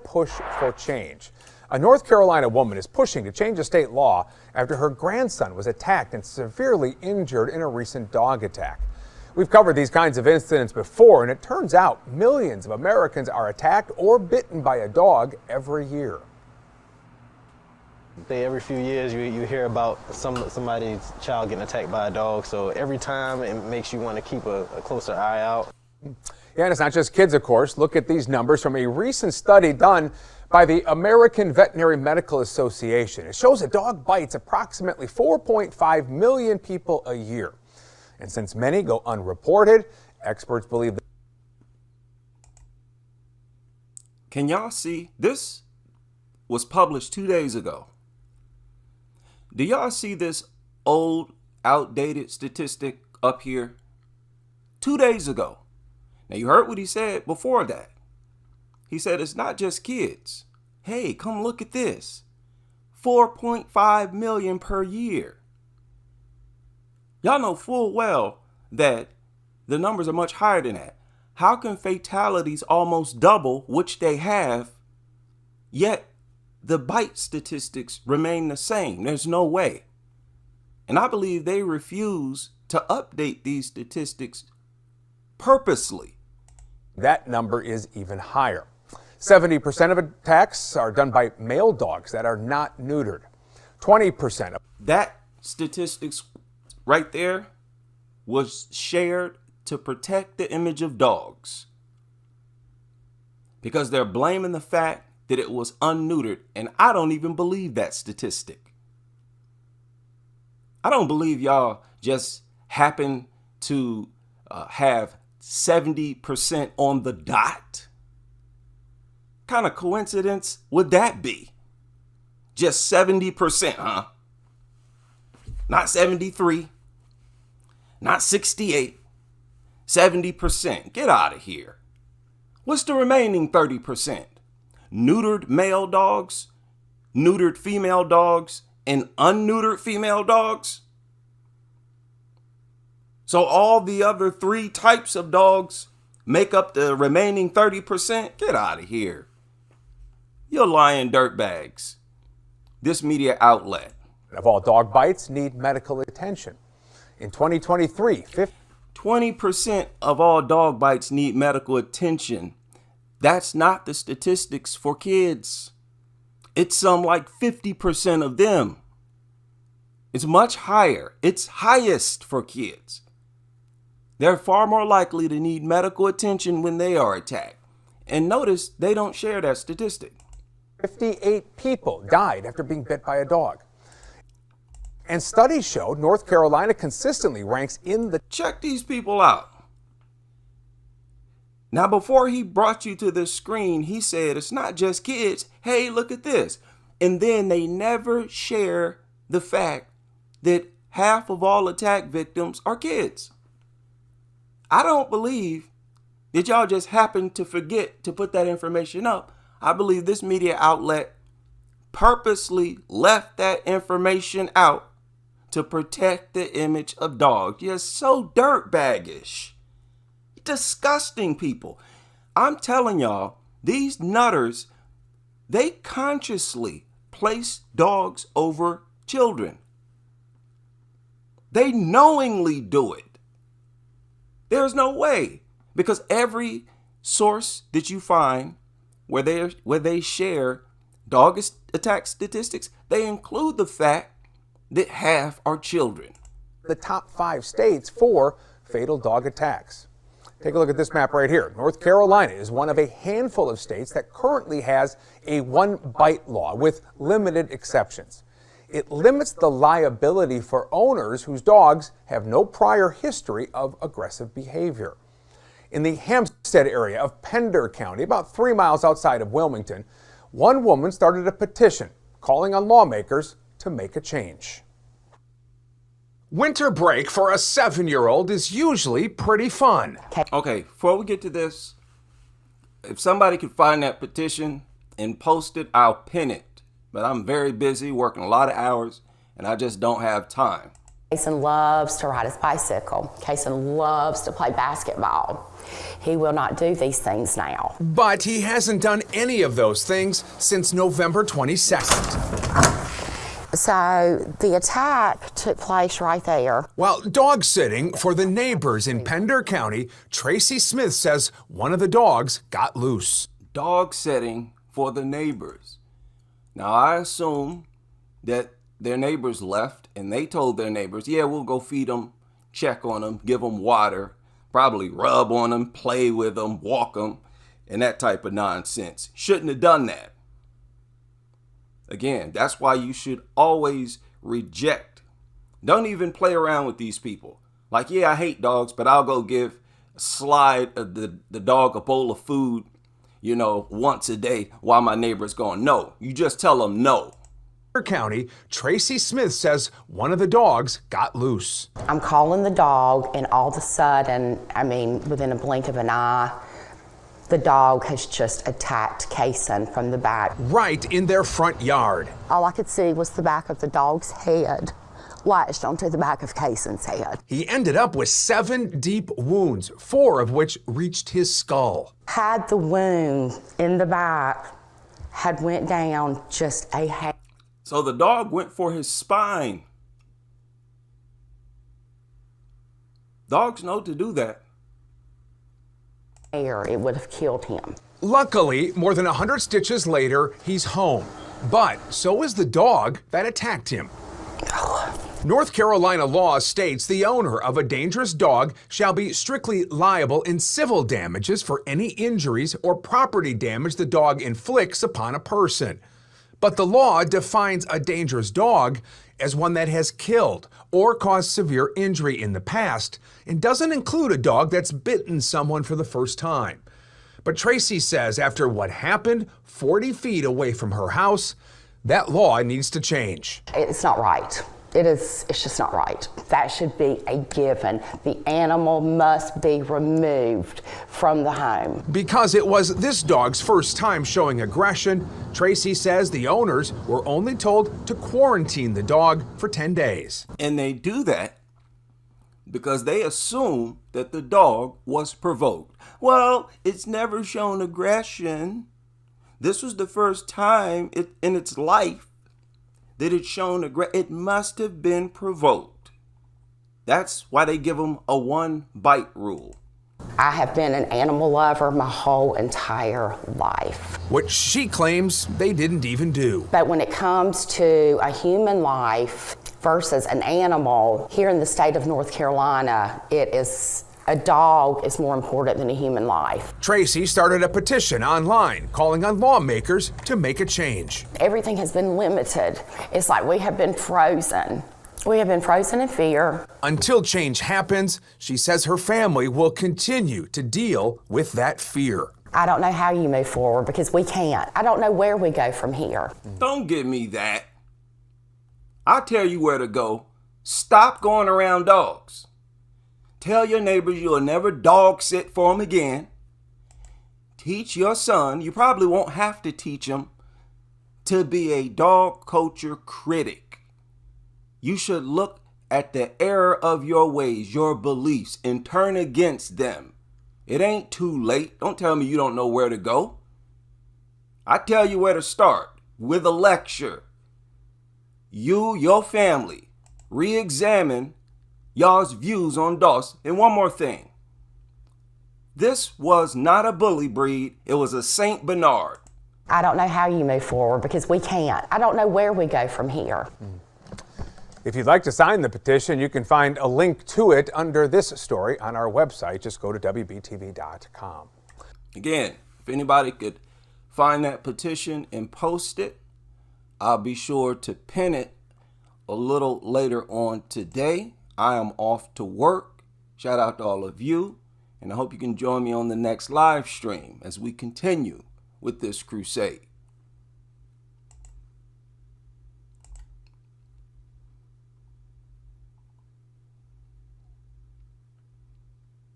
push for change. A North Carolina woman is pushing to change a state law after her grandson was attacked and severely injured in a recent dog attack. We've covered these kinds of incidents before, and it turns out millions of Americans are attacked or bitten by a dog every year. Every few years you hear about somebody's child getting attacked by a dog, so every time it makes you want to keep a closer eye out. Yeah, and it's not just kids, of course. Look at these numbers from a recent study done by the American Veterinary Medical Association. It shows a dog bites approximately 4.5 million people a year. And since many go unreported, experts believe that. Can y'all see? This was published 2 days ago. Do y'all see this old, outdated statistic up here? 2 days ago. Now, you heard what he said before that. He said it's not just kids. Hey, come look at this. 4.5 million per year. Y'all know full well that the numbers are much higher than that. How can fatalities almost double, which they have, yet the bite statistics remain the same? There's no way. And I believe they refuse to update these statistics purposely. That number is even higher. 70% of attacks are done by male dogs that are not neutered. 20% of that statistics right there was shared to protect the image of dogs, because they're blaming the fact that it was unneutered, and I don't even believe that statistic. I don't believe y'all just happen to have 70% on the dot. What kind of coincidence would that be? Just 70%, huh? Not 73, not 68, 70%. Get out of here. What's the remaining 30%? Neutered male dogs, neutered female dogs, and unneutered female dogs? So all the other 3 types of dogs make up the remaining 30%? Get out of here. You're lying dirtbags. This media outlet of all dog bites need medical attention. In 2023, 20% of all dog bites need medical attention. That's not the statistics for kids. It's like 50% of them. It's much higher. It's highest for kids. They're far more likely to need medical attention when they are attacked. And notice they don't share that statistic. 58 people died after being bit by a dog. And studies show North Carolina consistently ranks in the... Check these people out. Now, before he brought you to this screen, he said it's not just kids. Hey, look at this. And then they never share the fact that half of all attack victims are kids. I don't believe that y'all just happened to forget to put that information up. I believe this media outlet purposely left that information out to protect the image of dogs. You're so dirtbaggish. Disgusting people. I'm telling y'all, these nutters, they consciously place dogs over children. They knowingly do it. There's no way, because every source that you find where they share dog attack statistics, they include the fact that half are children. The top 5 states for fatal dog attacks. Take a look at this map right here. North Carolina is one of a handful of states that currently has a one-bite law with limited exceptions. It limits the liability for owners whose dogs have no prior history of aggressive behavior. In the Hampstead area of Pender County, about 3 miles outside of Wilmington, one woman started a petition calling on lawmakers to make a change. Winter break for a 7-year-old is usually pretty fun. Okay, before we get to this, if somebody could find that petition and post it, I'll pin it. But I'm very busy, working a lot of hours, and I just don't have time. Kason loves to ride his bicycle. Kason loves to play basketball. He will not do these things now. But he hasn't done any of those things since November 22nd. So the attack took place right there. While dog sitting for the neighbors in Pender County, Tracy Smith says one of the dogs got loose. Dog sitting for the neighbors. Now, I assume that their neighbors left and they told their neighbors, yeah, we'll go feed them, check on them, give them water, probably rub on them, play with them, walk them, and that type of nonsense. Shouldn't have done that. Again, that's why you should always reject. Don't even play around with these people. Like, yeah, I hate dogs, but I'll go give the dog a bowl of food, once a day while my neighbor's gone. No, you just tell them no. County, Tracy Smith says one of the dogs got loose. I'm calling the dog, and all of a sudden, within a blink of an eye, the dog has just attacked Kason from the back. Right in their front yard. All I could see was the back of the dog's head lashed onto the back of Kason's head. He ended up with 7 deep wounds, 4 of which reached his skull. Had the wound in the back had went down just a hair. So the dog went for his spine. Dogs know to do that. It would have killed him. Luckily, more than 100 stitches later, he's home. But so is the dog that attacked him. North Carolina law states the owner of a dangerous dog shall be strictly liable in civil damages for any injuries or property damage the dog inflicts upon a person. But the law defines a dangerous dog as one that has killed or caused severe injury in the past and doesn't include a dog that's bitten someone for the first time. But Tracy says after what happened 40 feet away from her house, that law needs to change. It's not right. It's just not right. That should be a given. The animal must be removed from the home. Because it was this dog's first time showing aggression, Tracy says the owners were only told to quarantine the dog for 10 days. And they do that because they assume that the dog was provoked. Well, it's never shown aggression. This was the first time in its life that it's shown it must have been provoked. That's why they give them a 1-bite rule. I have been an animal lover my whole entire life. Which she claims they didn't even do. But when it comes to a human life versus an animal, here in the state of North Carolina, a dog is more important than a human life. Tracy started a petition online calling on lawmakers to make a change. Everything has been limited. It's like we have been frozen. We have been frozen in fear. Until change happens, she says her family will continue to deal with that fear. I don't know how you move forward because we can't. I don't know where we go from here. Don't give me that. I'll tell you where to go. Stop going around dogs. Tell your neighbors you'll never dog sit for them again. Teach your son, you probably won't have to teach him, to be a dog culture critic. You should look at the error of your ways, your beliefs, and turn against them. It ain't too late. Don't tell me you don't know where to go. I tell you where to start, with a lecture. You, your family, re-examine y'all's views on dogs. And one more thing. This was not a bully breed. It was a Saint Bernard. I don't know how you move forward because we can't. I don't know where we go from here. If you'd like to sign the petition, you can find a link to it under this story on our website. Just go to WBTV.com. Again, if anybody could find that petition and post it, I'll be sure to pin it a little later on today. I am off to work. Shout out to all of you. And I hope you can join me on the next live stream as we continue with this crusade.